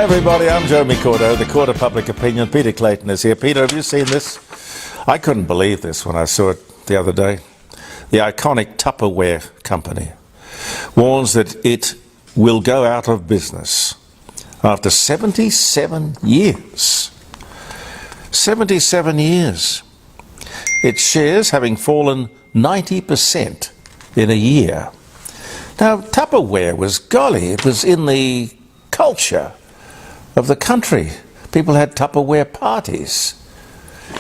Hi everybody, I'm Jeremy Cordo, the Court of Public Opinion. Peter Clayton is here. Peter, have you seen this? I couldn't believe this when I saw it the other day. The iconic Tupperware company warns that it will go out of business after 77 years. 77 years. Its shares having fallen 90% in a year. Now, Tupperware was, golly, it was in the culture of the country. People had Tupperware parties.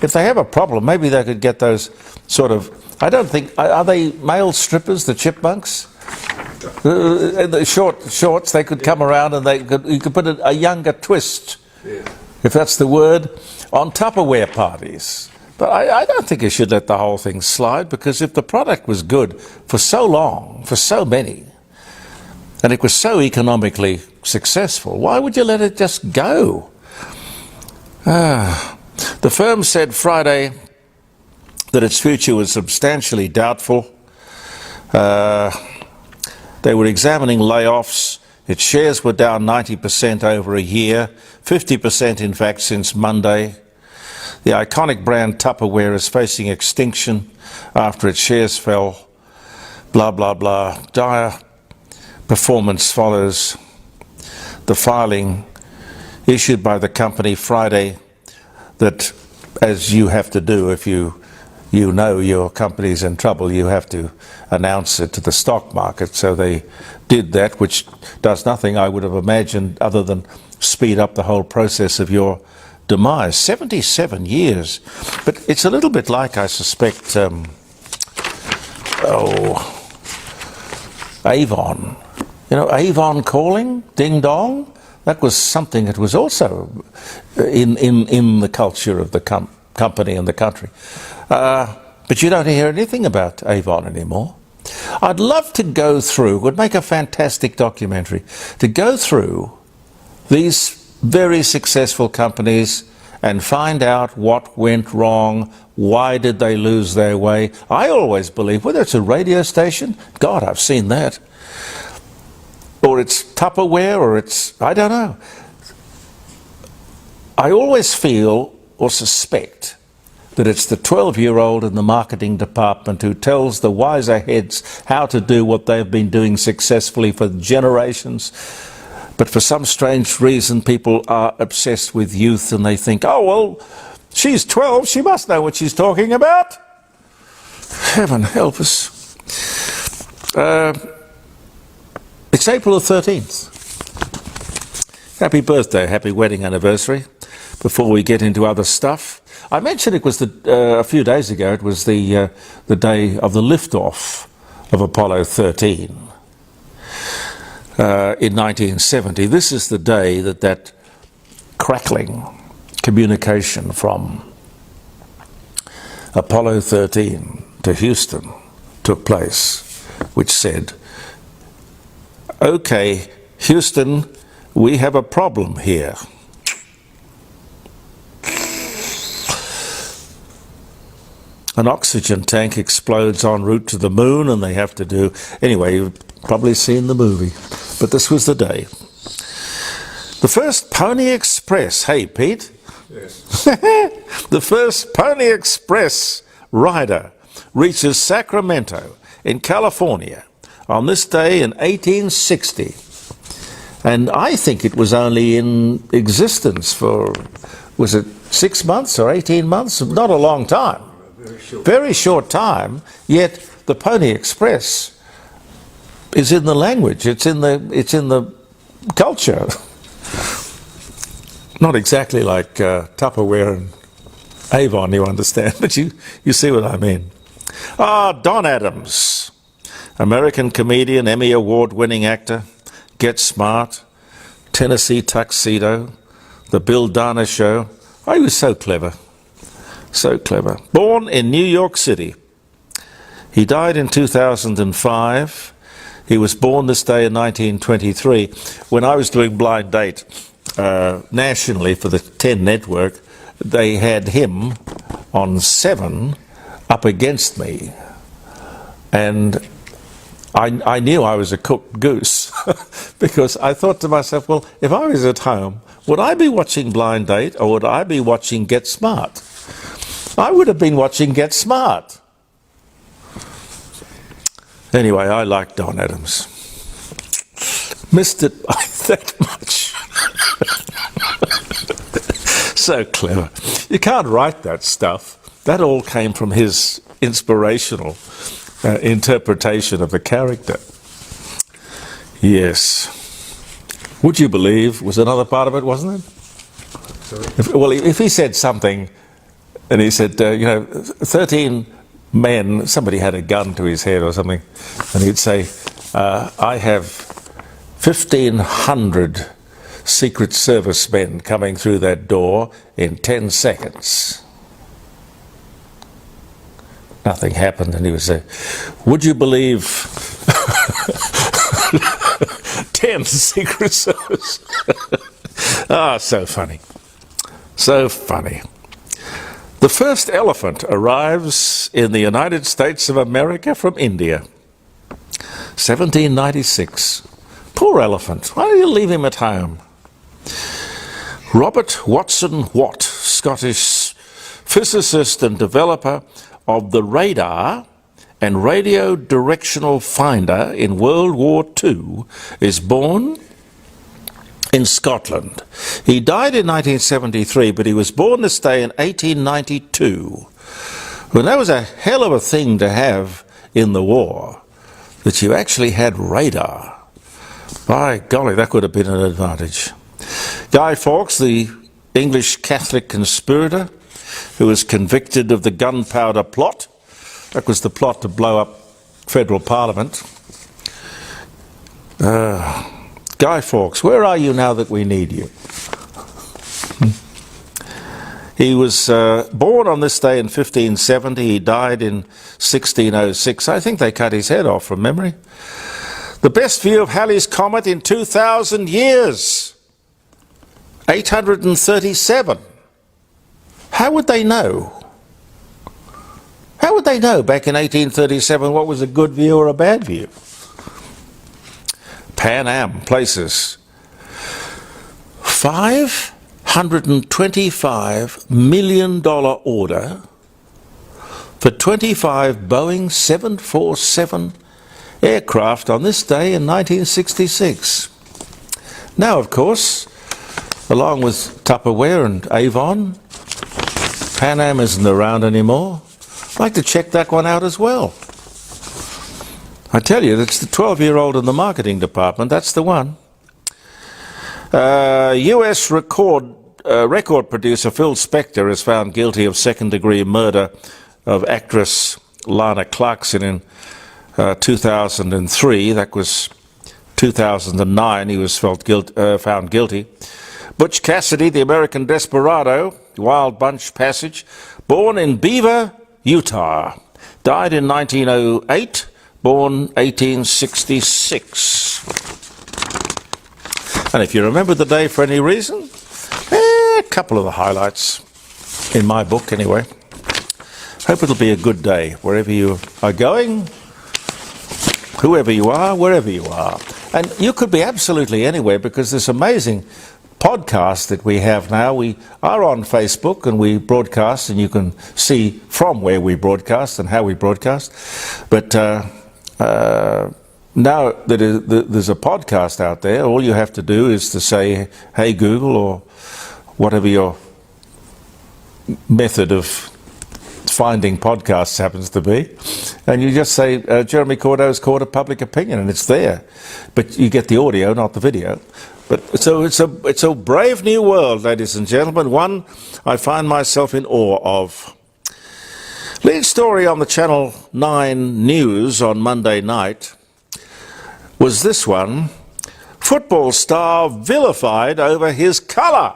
If they have a problem, maybe they could get those sort of, I don't think, are they male strippers, the chipmunks? The shorts, they could come around and you could put a younger twist, if that's the word, on Tupperware parties. But I don't think you should let the whole thing slide, because if the product was good for so long, for so many, and it was so economically successful, why would you let it just go? The firm said Friday that its future was substantially doubtful. They were examining layoffs. Its shares were down 90% over a year, 50% in fact since Monday. The iconic brand Tupperware is facing extinction after its shares fell. Blah, blah, blah. Dire performance follows. The filing issued by the company Friday that, as you have to do if you know your company's in trouble, you have to announce it to the stock market. So they did that, which does nothing, I would have imagined, other than speed up the whole process of your demise. 77 years. But it's a little bit like, I suspect, Avon. You know, Avon calling, ding dong, that was something that was also in the culture of the company and the country. But you don't hear anything about Avon anymore. I'd love to go through, would make a fantastic documentary, to go through these very successful companies and find out what went wrong, why did they lose their way. I always believe, whether it's a radio station, God, I've seen that, or it's Tupperware, or it's, I don't know. I always feel or suspect that it's the 12-year-old in the marketing department who tells the wiser heads how to do what they've been doing successfully for generations. But for some strange reason, people are obsessed with youth and they think, oh, well, she's 12, she must know what she's talking about. Heaven help us. It's April the 13th. Happy birthday, happy wedding anniversary. Before we get into other stuff, I mentioned it was a few days ago, it was the day of the liftoff of Apollo 13 in 1970. This is the day that crackling communication from Apollo 13 to Houston took place, which said, okay, Houston, we have a problem here. An oxygen tank explodes en route to the moon, and they have to do... Anyway, you've probably seen the movie. But this was the day. The first Pony Express... Hey, Pete? Yes. The first Pony Express rider reaches Sacramento in California on this day in 1860. And I think it was only in existence for, was it 6 months or 18 months? Not a long time. Very short time, yet the Pony Express is in the language, it's in the culture. Not exactly like Tupperware and Avon, you understand, but you see what I mean. Don Adams, American comedian, Emmy Award-winning actor, Get Smart, Tennessee Tuxedo, The Bill Dana Show. Oh, he was so clever. So clever. Born in New York City. He died in 2005. He was born this day in 1923. When I was doing Blind Date nationally for the 10 network, they had him on 7 up against me. And I knew I was a cooked goose because I thought to myself, well, if I was at home would I be watching Blind Date or would I be watching Get Smart? I would have been watching Get Smart. Anyway, I like Don Adams. Missed it by that much. So clever. You can't write that stuff. That all came from his inspirational interpretation of the character. Yes. Would you believe was another part of it, wasn't it? Sorry? If he said something, and he said, 13 men, somebody had a gun to his head or something, and he'd say, I have 1,500 Secret Service men coming through that door in 10 seconds. Nothing happened, and he would say, would you believe 10 Secret Service? So funny. So funny. The first elephant arrives in the United States of America from India. 1796. Poor elephant. Why don't you leave him at home? Robert Watson Watt, Scottish physicist and developer of the radar and radio directional finder in World War II, is born in Scotland. He died in 1973, but he was born this day in 1892. Well, that was a hell of a thing to have in the war, that you actually had radar. By golly, that could have been an advantage. Guy Fawkes, the English Catholic conspirator who was convicted of the gunpowder plot. That was the plot to blow up federal parliament. Guy Fawkes, where are you now that we need you? He was born on this day in 1570. He died in 1606. I think they cut his head off from memory. The best view of Halley's Comet in 2,000 years. 837. How would they know? How would they know back in 1837 what was a good view or a bad view? Pan Am places $525 million order for 25 Boeing 747 aircraft on this day in 1966. Now, of course, along with Tupperware and Avon, Pan Am isn't around anymore. I'd like to check that one out as well. I tell you, that's the 12-year-old in the marketing department. That's the one. US record producer Phil Spector is found guilty of second-degree murder of actress Lana Clarkson in 2003. That was 2009. He was found guilty. Butch Cassidy, the American desperado, Wild Bunch Passage, born in Beaver, Utah, died in 1908, born 1866. And if you remember the day for any reason, a couple of the highlights, in my book anyway. Hope it'll be a good day wherever you are going, whoever you are, wherever you are. And you could be absolutely anywhere, because this amazing podcast that we have now, we are on Facebook and we broadcast, and you can see from where we broadcast and how we broadcast. But now that there's a podcast out there, all you have to do is to say, hey Google, or whatever your method of finding podcasts happens to be, and you just say Jeremy Cordo's Court of Public Opinion, and it's there. But you get the audio, not the video. But so it's a brave new world, ladies and gentlemen, one I find myself in awe of. Lead story on the Channel 9 News on Monday night was this one: football star vilified over his colour.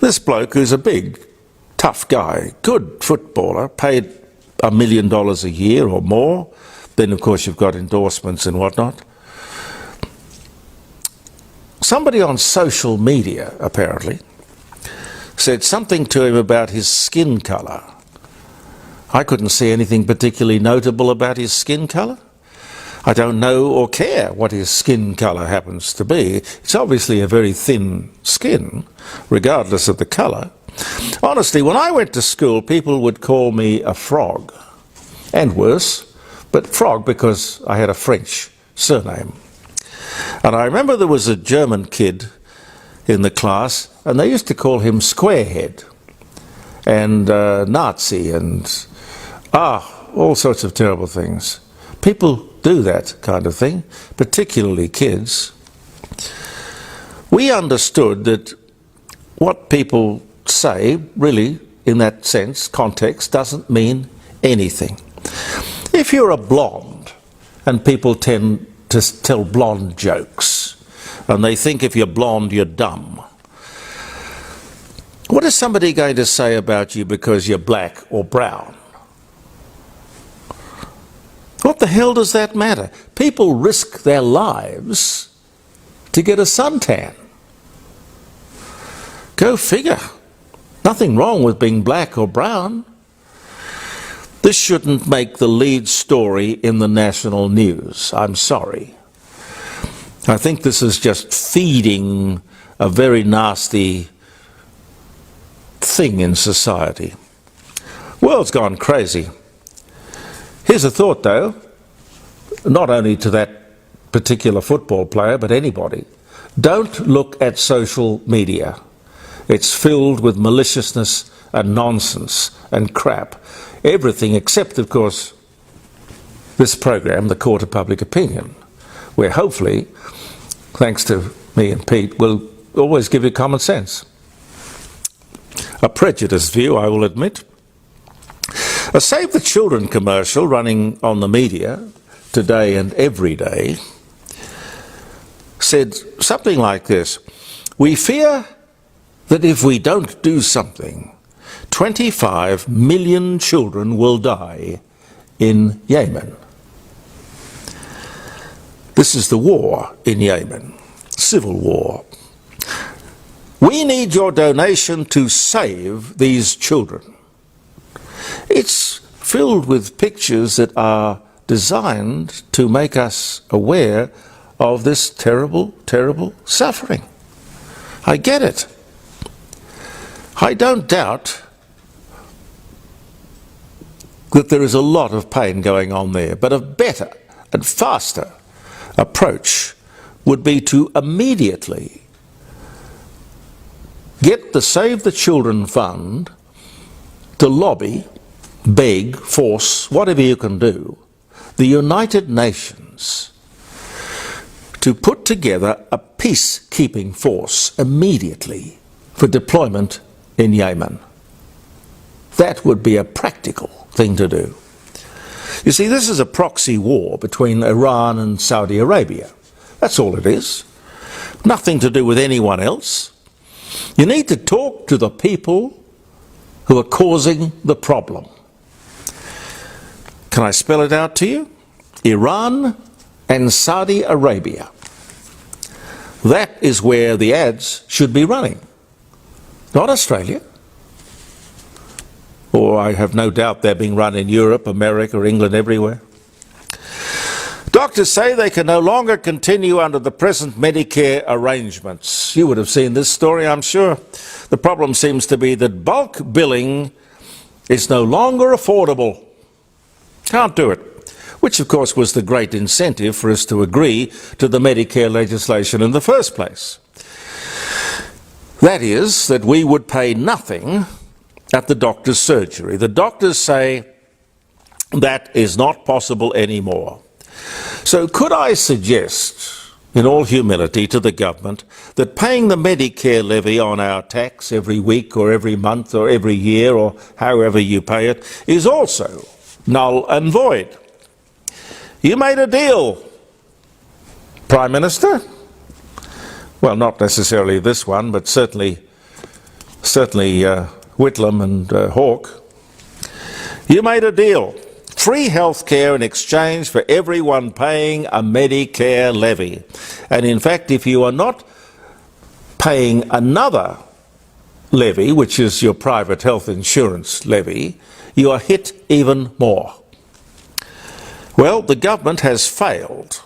This bloke, who's a big, tough guy, good footballer, paid $1 million a year or more. Then, of course, you've got endorsements and whatnot. Somebody on social media, apparently, said something to him about his skin colour. I couldn't see anything particularly notable about his skin colour. I don't know or care what his skin colour happens to be. It's obviously a very thin skin, regardless of the colour. Honestly, when I went to school, people would call me a frog, and worse, but frog because I had a French surname. And I remember there was a German kid in the class, and they used to call him Squarehead, and Nazi, and all sorts of terrible things. People do that kind of thing, particularly kids. We understood that what people say, really, in that sense, context, doesn't mean anything. If you're a blonde, and people tend to tell blonde jokes, and they think if you're blonde, you're dumb, what is somebody going to say about you because you're black or brown? What the hell does that matter? People risk their lives to get a suntan. Go figure. Nothing wrong with being black or brown. This shouldn't make the lead story in the national news. I'm sorry. I think this is just feeding a very nasty thing in society. World's gone crazy. Here's a thought, though, not only to that particular football player, but anybody. Don't look at social media. It's filled with maliciousness and nonsense and crap. Everything except, of course, this program, The Court of Public Opinion, where hopefully, thanks to me and Pete, we'll always give you common sense. A prejudiced view, I will admit. A Save the Children commercial running on the media today and every day said something like this: "We fear that if we don't do something, 25 million children will die in Yemen." This is the war in Yemen, civil war. "We need your donation to save these children." It's filled with pictures that are designed to make us aware of this terrible, terrible suffering. I get it. I don't doubt that there is a lot of pain going on there, but a better and faster approach would be to immediately get the Save the Children Fund to lobby, beg, force, whatever you can do, the United Nations to put together a peacekeeping force immediately for deployment in Yemen. That would be a practical thing to do. You see, this is a proxy war between Iran and Saudi Arabia. That's all it is. Nothing to do with anyone else. You need to talk to the people who are causing the problem. Can I spell it out to you? Iran and Saudi Arabia. That is where the ads should be running, not Australia. Or I have no doubt they're being run in Europe, America, England, everywhere. Doctors say they can no longer continue under the present Medicare arrangements. You would have seen this story, I'm sure. The problem seems to be that bulk billing is no longer affordable. Can't do it. Which, of course, was the great incentive for us to agree to the Medicare legislation in the first place. That is, that we would pay nothing at the doctor's surgery. The doctors say that is not possible anymore. So could I suggest, in all humility to the government, that paying the Medicare levy on our tax every week or every month or every year or however you pay it is also null and void? You made a deal, Prime Minister. Well, not necessarily this one, but certainly Whitlam and Hawke. You made a deal. Free health care in exchange for everyone paying a Medicare levy. And in fact, if you are not paying another levy, which is your private health insurance levy, you are hit even more. Well, the government has failed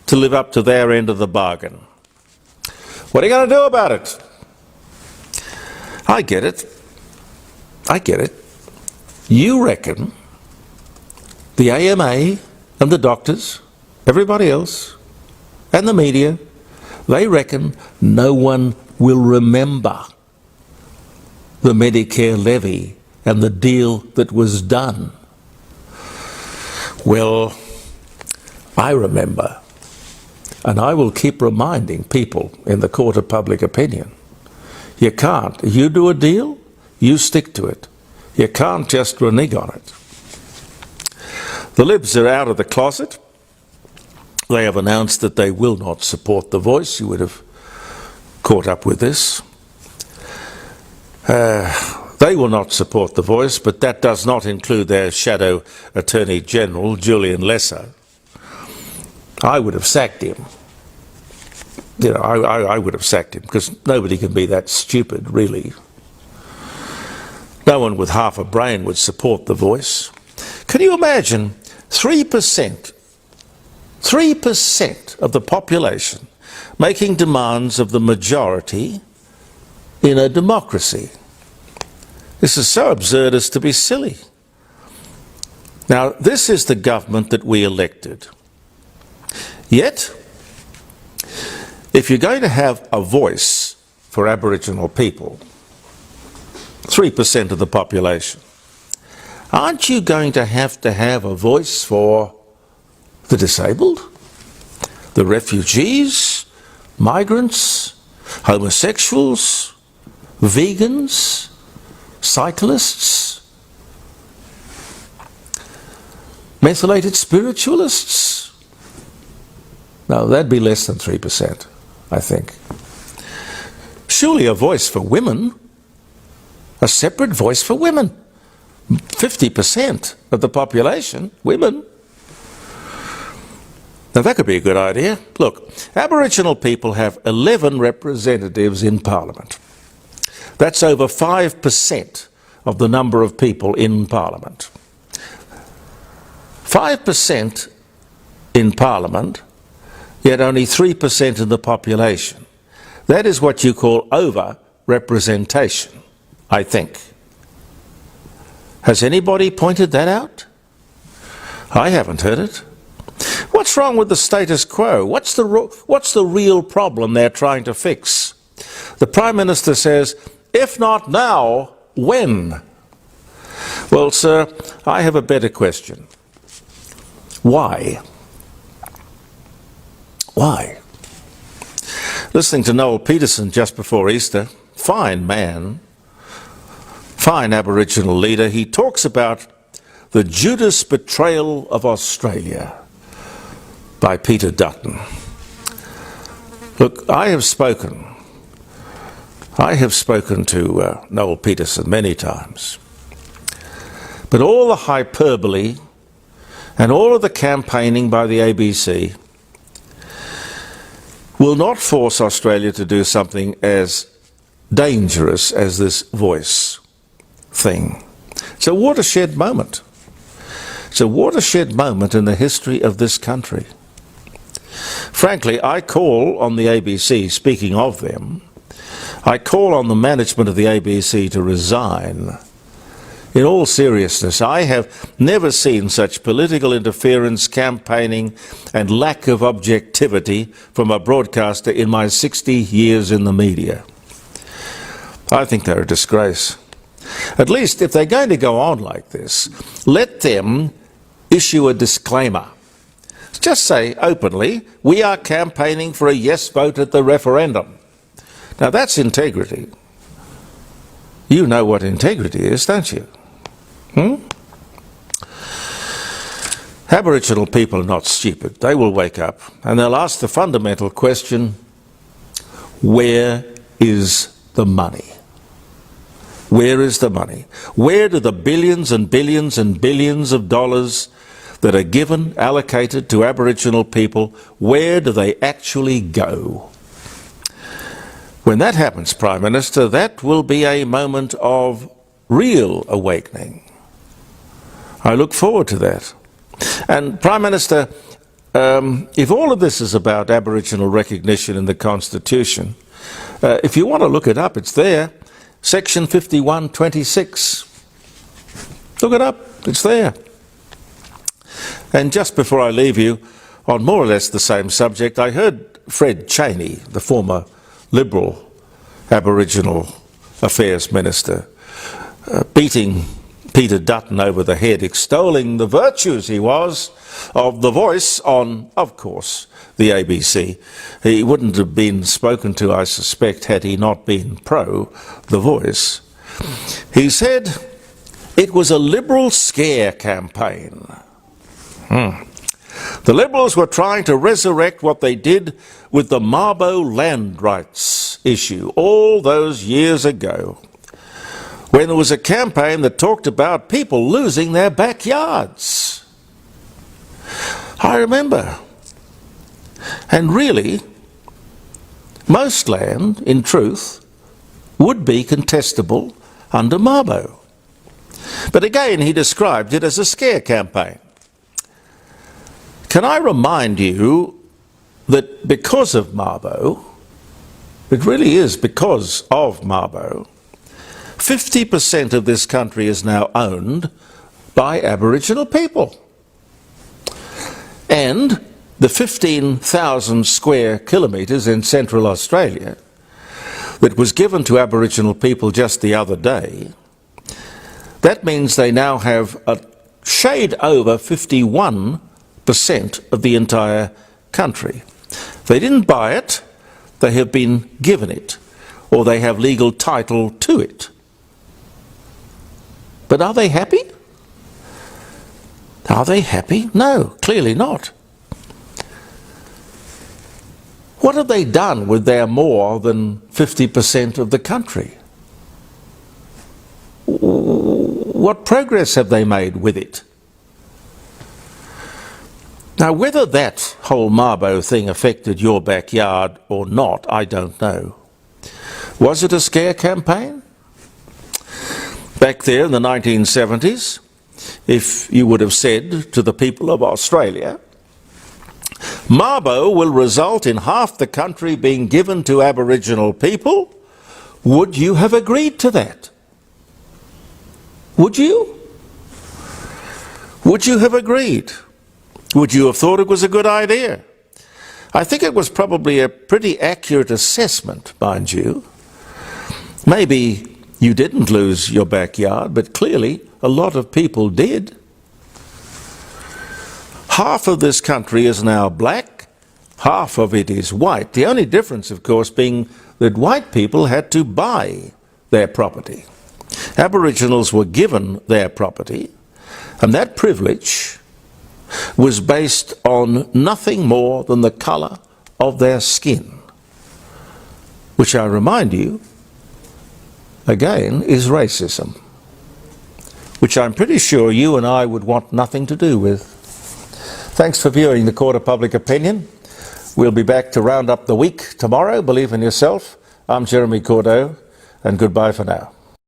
to live up to their end of the bargain. What are you going to do about it? I get it. I get it. You reckon the AMA and the doctors, everybody else, and the media, they reckon no one will remember the Medicare levy and the deal that was done. Well, I remember, and I will keep reminding people in the court of public opinion, you can't. You do a deal, you stick to it. You can't just renege on it. The Libs are out of the closet. They have announced that they will not support the Voice. You would have caught up with this. They will not support the Voice, but that does not include their shadow Attorney General, Julian Lesser. I would have sacked him. You know, I would have sacked him, because nobody can be that stupid, really. No one with half a brain would support the Voice. Can you imagine 3% of the population making demands of the majority in a democracy? This is so absurd as to be silly. Now, this is the government that we elected. Yet, if you're going to have a voice for Aboriginal people, 3% of the population, aren't you going to have a voice for the disabled, the refugees, migrants, homosexuals, vegans, cyclists, methylated spiritualists? No, that'd be less than 3%, I think. Surely a voice for women, a separate voice for women. 50% of the population, women. Now that could be a good idea. Look, Aboriginal people have 11 representatives in Parliament. That's over 5% of the number of people in Parliament. 5% in Parliament, yet only 3% in the population. That is what you call over-representation, I think. Has anybody pointed that out? I haven't heard it. What's wrong with the status quo? What's the real problem they're trying to fix? The Prime Minister says, if not now, when? Well, sir, I have a better question. Why? Why? Listening to Noel Peterson just before Easter, fine man, fine Aboriginal leader, he talks about the Judas betrayal of Australia by Peter Dutton. Look, I have spoken to Noel Peterson many times, but all the hyperbole and all of the campaigning by the ABC will not force Australia to do something as dangerous as this Voice thing. It's a watershed moment. It's a watershed moment in the history of this country. Frankly, I call on the ABC, speaking of them, I call on the management of the ABC to resign. In all seriousness, I have never seen such political interference, campaigning, and lack of objectivity from a broadcaster in my 60 years in the media. I think they're a disgrace. At least, if they're going to go on like this, let them issue a disclaimer. Just say openly, we are campaigning for a yes vote at the referendum. Now that's integrity. You know what integrity is, don't you? Aboriginal people are not stupid. They will wake up and they'll ask the fundamental question, where is the money? Where is the money? Where do the billions and billions and billions of dollars that are given, allocated to Aboriginal people, where do they actually go? When that happens, Prime Minister, that will be a moment of real awakening. I look forward to that. And Prime Minister, if all of this is about Aboriginal recognition in the Constitution, if you want to look it up, it's there. Section 51(26). Look it up, it's there. And just before I leave you, on more or less the same subject, I heard Fred Chaney, the former Liberal Aboriginal Affairs Minister, beating Peter Dutton over the head, extolling the virtues he was of the Voice on, of course, the ABC. He wouldn't have been spoken to, I suspect, had he not been pro the Voice. He said it was a Liberal scare campaign. The Liberals were trying to resurrect what they did with the Mabo land rights issue all those years ago, when there was a campaign that talked about people losing their backyards. I remember. And really, most land, in truth, would be contestable under Mabo. But again, he described it as a scare campaign. Can I remind you that because of Mabo, it really is because of Mabo, 50% of this country is now owned by Aboriginal people. And the 15,000 square kilometres in Central Australia that was given to Aboriginal people just the other day, that means they now have a shade over 51% of the entire country. They didn't buy it, they have been given it, or they have legal title to it. But are they happy? Are they happy? No, clearly not. What have they done with their more than 50% of the country? What progress have they made with it? Now, whether that whole Mabo thing affected your backyard or not, I don't know. Was it a scare campaign? Back there in the 1970s, if you would have said to the people of Australia, Mabo will result in half the country being given to Aboriginal people, would you have agreed to that? Would you? Would you have agreed? Would you have thought it was a good idea? I think it was probably a pretty accurate assessment, mind you. Maybe you didn't lose your backyard, but clearly a lot of people did. Half of this country is now black, half of it is white. The only difference, of course, being that white people had to buy their property. Aboriginals were given their property, and that privilege was based on nothing more than the colour of their skin, which I remind you, again, is racism, which I'm pretty sure you and I would want nothing to do with. Thanks for viewing the Court of Public Opinion. We'll be back to round up the week tomorrow. Believe in yourself. I'm Jeremy Cordeaux, and goodbye for now.